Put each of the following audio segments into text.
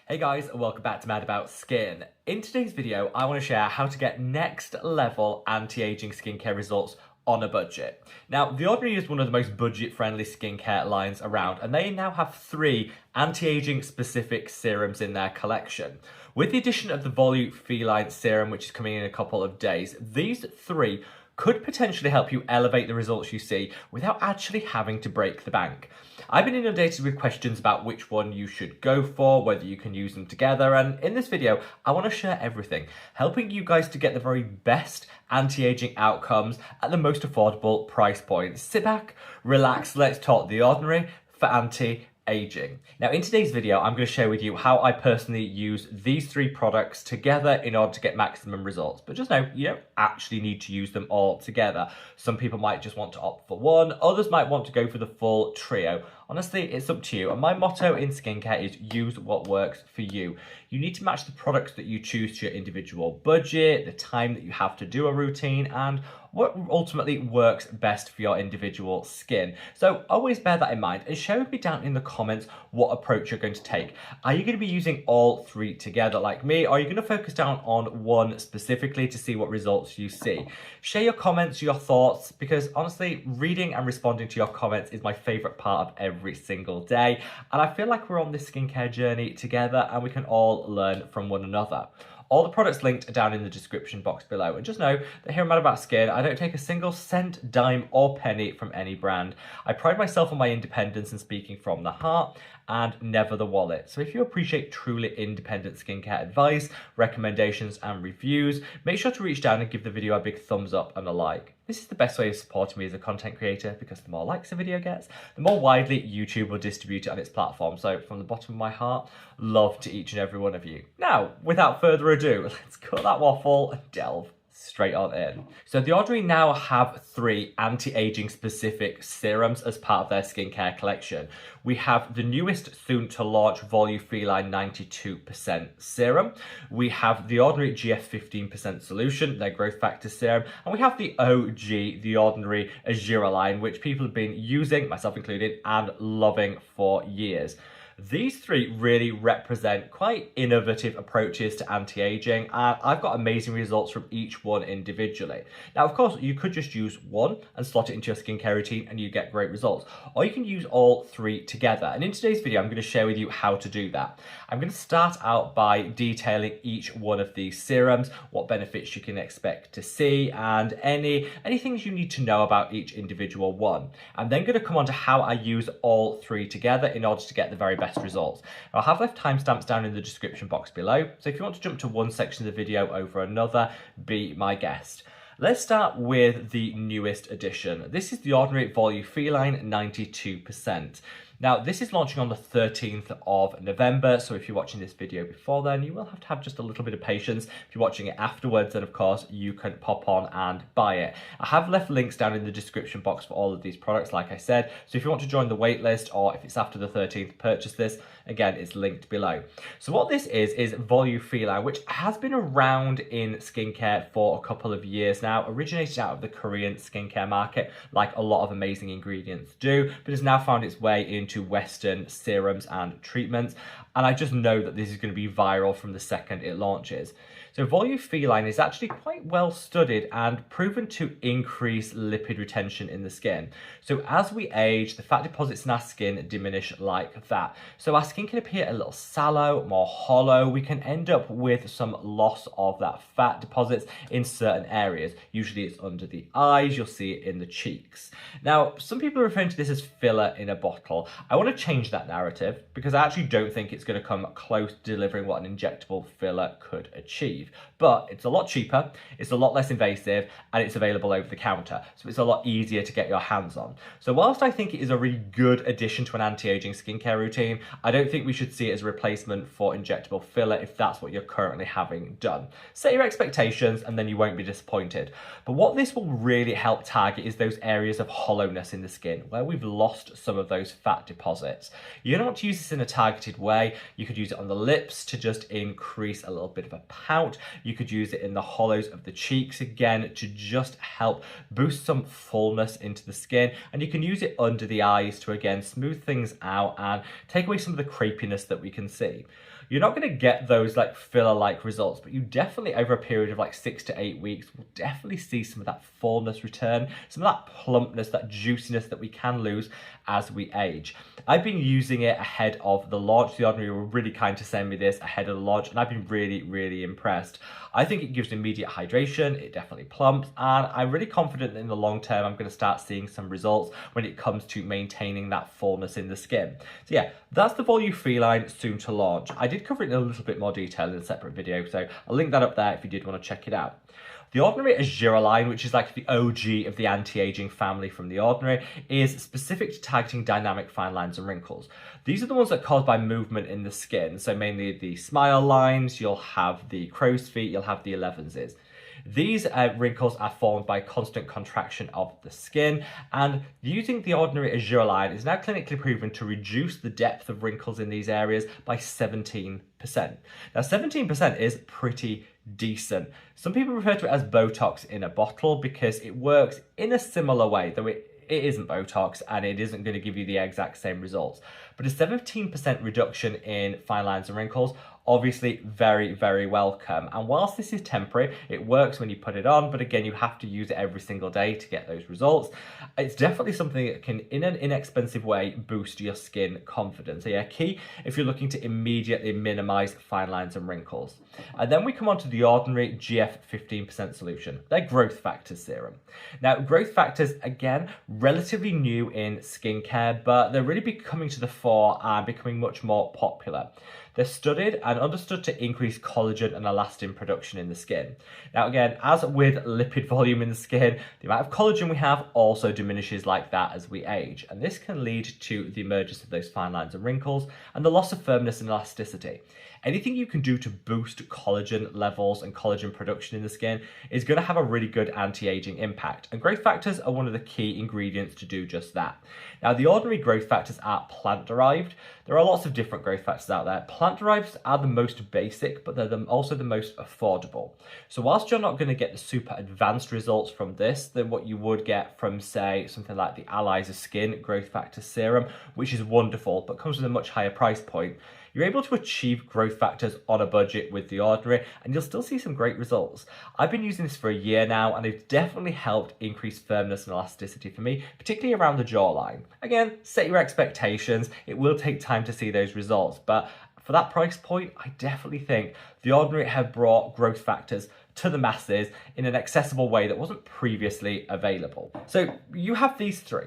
Hey guys, and welcome back to Mad About Skin. In today's video, I want to share how to get next level anti-aging skincare results on a budget. Now, The Ordinary is one of the most budget-friendly skincare lines around, and they now have 3 anti-aging specific serums in their collection. With the addition of the volufiline serum, which is coming in a couple of days, these 3 could potentially help you elevate the results you see without actually having to break the bank. I've been inundated with questions about which one you should go for, whether you can use them together, and in this video, I want to share everything, helping you guys to get the very best anti-aging outcomes at the most affordable price point. Sit back, relax, let's talk The Ordinary for anti-aging. Now, in today's video, I'm going to share with you how I personally use these 3 products together in order to get maximum results. But just know, you don't actually need to use them all together. Some people might just want to opt for one, others might want to go for the full trio. Honestly, it's up to you. And my motto in skincare is use what works for you. You need to match the products that you choose to your individual budget, the time that you have to do a routine, and what ultimately works best for your individual skin. So always bear that in mind and share with me down in the comments what approach you're going to take. Are you going to be using all 3 together like me, or are you going to focus down on one specifically to see what results you see? Share your comments, your thoughts, because honestly, reading and responding to your comments is my favorite part of every single day. And I feel like we're on this skincare journey together and we can all learn from one another. All the products linked are down in the description box below. And just know that here at Mad About Skin, I don't take a single cent, dime, or penny from any brand. I pride myself on my independence and speaking from the heart and never the wallet. So if you appreciate truly independent skincare advice, recommendations, and reviews, make sure to reach down and give the video a big thumbs up and a like. This is the best way of supporting me as a content creator because the more likes a video gets, the more widely YouTube will distribute it on its platform. So from the bottom of my heart, love to each and every one of you. Now, without further ado, let's cut that waffle and delve straight on in. So The Ordinary now have 3 anti-aging specific serums as part of their skincare collection. We have the newest soon to launch volufiline 92% serum. We have The Ordinary GF 15% solution, their growth factor serum, and we have the OG The Ordinary argireline, which people have been using, myself included, and loving for years. These 3 really represent quite innovative approaches to anti-aging, and I've got amazing results from each one individually. Now, of course, you could just use one and slot it into your skincare routine and you get great results, or you can use all 3 together. And in today's video, I'm going to share with you how to do that. I'm going to start out by detailing each one of these serums, what benefits you can expect to see, and any things you need to know about each individual one. I'm then going to come on to how I use all 3 together in order to get the very best results. I'll have left timestamps down in the description box below, so if you want to jump to one section of the video over another, be my guest. Let's start with the newest edition. This is The Ordinary volufiline 92%. Now, this is launching on the 13th of November, so if you're watching this video before then, you will have to have just a little bit of patience. If you're watching it afterwards, then of course, you can pop on and buy it. I have left links down in the description box for all of these products, like I said, so if you want to join the waitlist, or if it's after the 13th, purchase this. Again, it's linked below. So what this is volufiline, which has been around in skincare for a couple of years now, originated out of the Korean skincare market, like a lot of amazing ingredients do, but has now found its way into Western serums and treatments. And I just know that this is going to be viral from the second it launches. So volufiline is actually quite well studied and proven to increase lipid retention in the skin. So as we age, the fat deposits in our skin diminish like that. So our skin can appear a little sallow, more hollow. We can end up with some loss of that fat deposits in certain areas. Usually it's under the eyes, you'll see it in the cheeks. Now, some people are referring to this as filler in a bottle. I want to change that narrative because I actually don't think it's going to come close to delivering what an injectable filler could achieve. But it's a lot cheaper, it's a lot less invasive, and it's available over the counter. So it's a lot easier to get your hands on. So whilst I think it is a really good addition to an anti-aging skincare routine, I don't think we should see it as a replacement for injectable filler if that's what you're currently having done. Set your expectations and then you won't be disappointed. But what this will really help target is those areas of hollowness in the skin where we've lost some of those fat deposits. You don't want to use this in a targeted way. You could use it on the lips to just increase a little bit of a pout. You could use it in the hollows of the cheeks again to just help boost some fullness into the skin, and you can use it under the eyes to again smooth things out and take away some of the crepiness that we can see. you're not going to get those like filler-like results, but you definitely, over a period of like 6 to 8 weeks, will definitely see some of that fullness return, some of that plumpness, that juiciness that we can lose as we age. I've been using it ahead of the launch. The Ordinary were really kind to send me this ahead of the launch, and I've been really, really impressed. I think it gives immediate hydration, it definitely plumps, and I'm really confident that in the long term I'm going to start seeing some results when it comes to maintaining that fullness in the skin. So yeah, that's the volufiline soon to launch. I did cover it in a little bit more detail in a separate video, so I'll link that up there if you did want to check it out. The Ordinary argireline, which is like the OG of the anti-aging family from The Ordinary, is specific to targeting dynamic fine lines and wrinkles. These are the ones that are caused by movement in the skin, so mainly the smile lines, you'll have the crow's feet, you'll have the 11s. These wrinkles are formed by constant contraction of the skin, and using the Ordinary argireline is now clinically proven to reduce the depth of wrinkles in these areas by 17%. Now 17% is pretty decent. Some people refer to it as Botox in a bottle because it works in a similar way, though it isn't Botox and it isn't going to give you the exact same results. But a 17% reduction in fine lines and wrinkles, obviously very, very welcome. And whilst this is temporary, it works when you put it on, but again, you have to use it every single day to get those results. It's definitely something that can, in an inexpensive way, boost your skin confidence. So yeah, key if you're looking to immediately minimize fine lines and wrinkles. And then we come on to the Ordinary GF 15% solution, their growth factors serum. Now, growth factors, again, relatively new in skincare, but they're really coming to the fore and becoming much more popular. They're studied and understood to increase collagen and elastin production in the skin. Now again, as with lipid volume in the skin, the amount of collagen we have also diminishes like that as we age. And this can lead to the emergence of those fine lines and wrinkles and the loss of firmness and elasticity. Anything you can do to boost collagen levels and collagen production in the skin is going to have a really good anti-aging impact. And growth factors are one of the key ingredients to do just that. Now, the Ordinary growth factors are plant-derived. There are lots of different growth factors out there. Plant-derived are the most basic, but they're also the most affordable. So whilst you're not going to get the super advanced results from this than what you would get from, say, something like the Allies of Skin growth factor serum, which is wonderful, but comes with a much higher price point, you're able to achieve growth factors on a budget with the Ordinary, and you'll still see some great results. I've been using this for a year now, and it's definitely helped increase firmness and elasticity for me, particularly around the jawline. Again, set your expectations. It will take time to see those results, but for that price point, I definitely think the Ordinary have brought growth factors to the masses in an accessible way that wasn't previously available. So you have these three.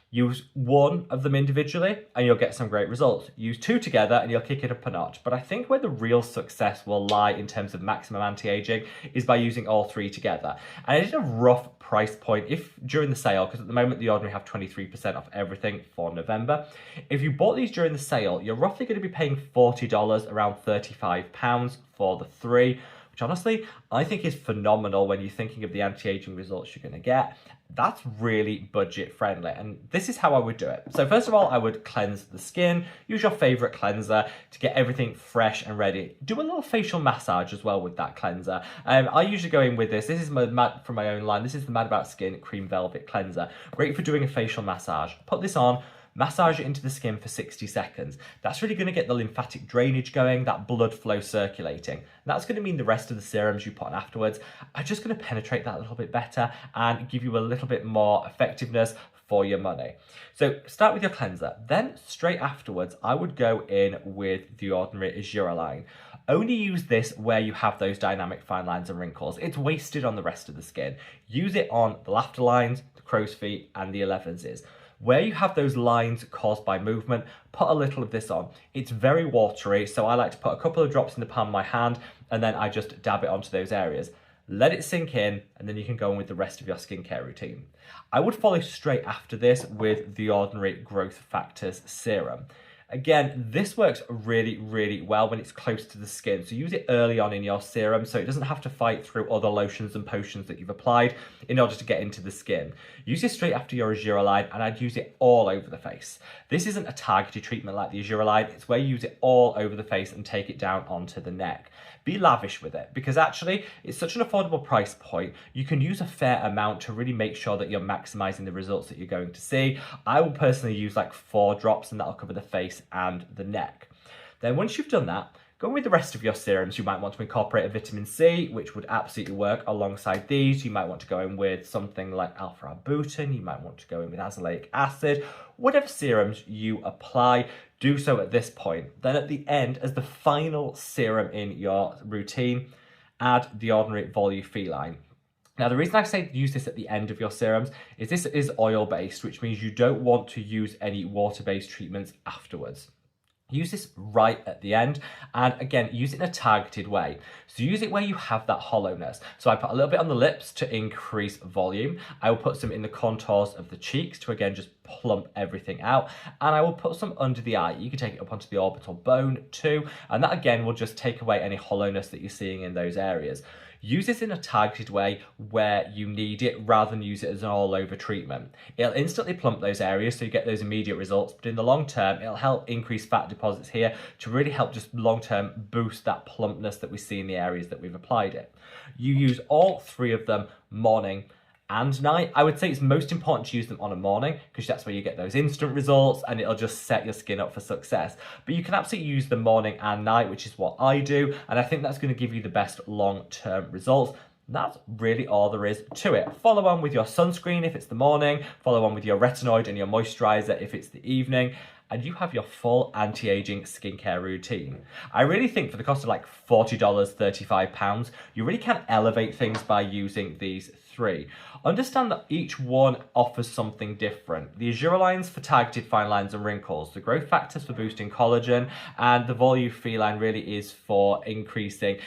Use one of them individually and you'll get some great results. Use two together and you'll kick it up a notch. But I think where the real success will lie in terms of maximum anti-aging is by using all three together. And I did a rough price point if during the sale, because at the moment the Ordinary have 23% off everything for November. If you bought these during the sale, you're roughly going to be paying $40, around £35 for the three, which honestly I think is phenomenal when you're thinking of the anti-aging results you're going to get. That's really budget friendly, and this is how I would do it. So first of all, I would cleanse the skin. Use your favorite cleanser to get everything fresh and ready. Do a little facial massage as well with that cleanser. I usually go in with this. This is from my own line. This is the Mad About Skin Cream Velvet Cleanser. Great for doing a facial massage. Put this on. Massage it into the skin for 60 seconds. That's really going to get the lymphatic drainage going, that blood flow circulating. And that's going to mean the rest of the serums you put on afterwards are just going to penetrate that a little bit better and give you a little bit more effectiveness for your money. So start with your cleanser. Then straight afterwards, I would go in with the Ordinary argireline. Only use this where you have those dynamic fine lines and wrinkles. It's wasted on the rest of the skin. Use it on the laughter lines, the crow's feet, and the 11s. Where you have those lines caused by movement, put a little of this on. It's very watery, so I like to put a couple of drops in the palm of my hand and then I just dab it onto those areas. Let it sink in and then you can go on with the rest of your skincare routine. I would follow straight after this with the Ordinary Growth Factors Serum. Again, this works really, really well when it's close to the skin. So use it early on in your serum so it doesn't have to fight through other lotions and potions that you've applied in order to get into the skin. Use it straight after your argireline and I'd use it all over the face. This isn't a targeted treatment like the argireline. It's where you use it all over the face and take it down onto the neck. Be lavish with it because actually it's such an affordable price point. You can use a fair amount to really make sure that you're maximizing the results that you're going to see. I will personally use like 4 drops and that'll cover the face and the neck. Then once you've done that, go with the rest of your serums. You might want to incorporate a vitamin C, which would absolutely work alongside these. You might want to go in with something like alpha-arbutin. You might want to go in with azelaic acid. Whatever serums you apply, do so at this point. Then at the end, as the final serum in your routine, add the ordinary volufiline. Now, the reason I say use this at the end of your serums is this is oil-based, which means you don't want to use any water-based treatments afterwards. Use this right at the end, and again, use it in a targeted way. So use it where you have that hollowness. So I put a little bit on the lips to increase volume. I will put some in the contours of the cheeks to again just plump everything out, and I will put some under the eye. You can take it up onto the orbital bone too, and that again will just take away any hollowness that you're seeing in those areas. Use this in a targeted way where you need it rather than use it as an all-over treatment. It'll instantly plump those areas so you get those immediate results, but in the long term, it'll help increase fat deposits here to really help just long-term boost that plumpness that we see in the areas that we've applied it. You use all three of them morning and night. I would say it's most important to use them on a morning because that's where you get those instant results and it'll just set your skin up for success. But you can absolutely use them morning and night, which is what I do, and I think that's going to give you the best long-term results. That's really all there is to it. Follow on with your sunscreen if it's the morning, follow on with your retinoid and your moisturizer if it's the evening, and you have your full anti-aging skincare routine. I really think for the cost of like $40, £35, you really can elevate things by using these three. Understand that each one offers something different. The argireline's for targeted fine lines and wrinkles, the growth factors for boosting collagen, and the volufiline really is for increasing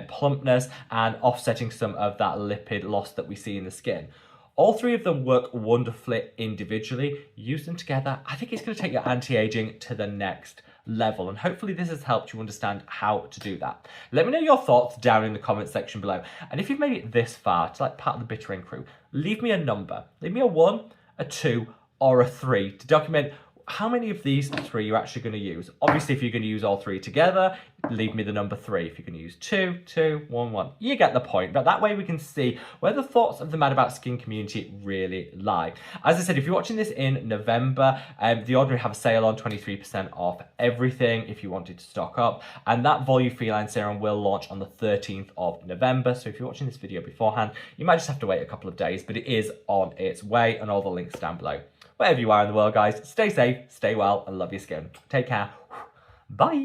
plumpness and offsetting some of that lipid loss that we see in the skin. All three of them work wonderfully individually. Use them together. I think it's going to take your anti-aging to the next level, and hopefully this has helped you understand how to do that. Let me know your thoughts down in the comment section below, and if you've made it this far to like part of the Bitter End crew, leave me a number. Leave me a 1, a 2, or a 3 to document how many of these three you're actually going to use. Obviously, if you're going to use all three together, leave me the number 3. If you're going to use 2, 2, 1, 1, you get the point. But that way we can see where the thoughts of the Mad About Skin community really lie. As I said, if you're watching this in November, The Ordinary have a sale on 23% off everything if you wanted to stock up. And that volufiline serum will launch on the 13th of November. So if you're watching this video beforehand, you might just have to wait a couple of days, but it is on its way, and all the links down below. Wherever you are in the world, guys, stay safe, stay well, and love your skin. Take care. Bye.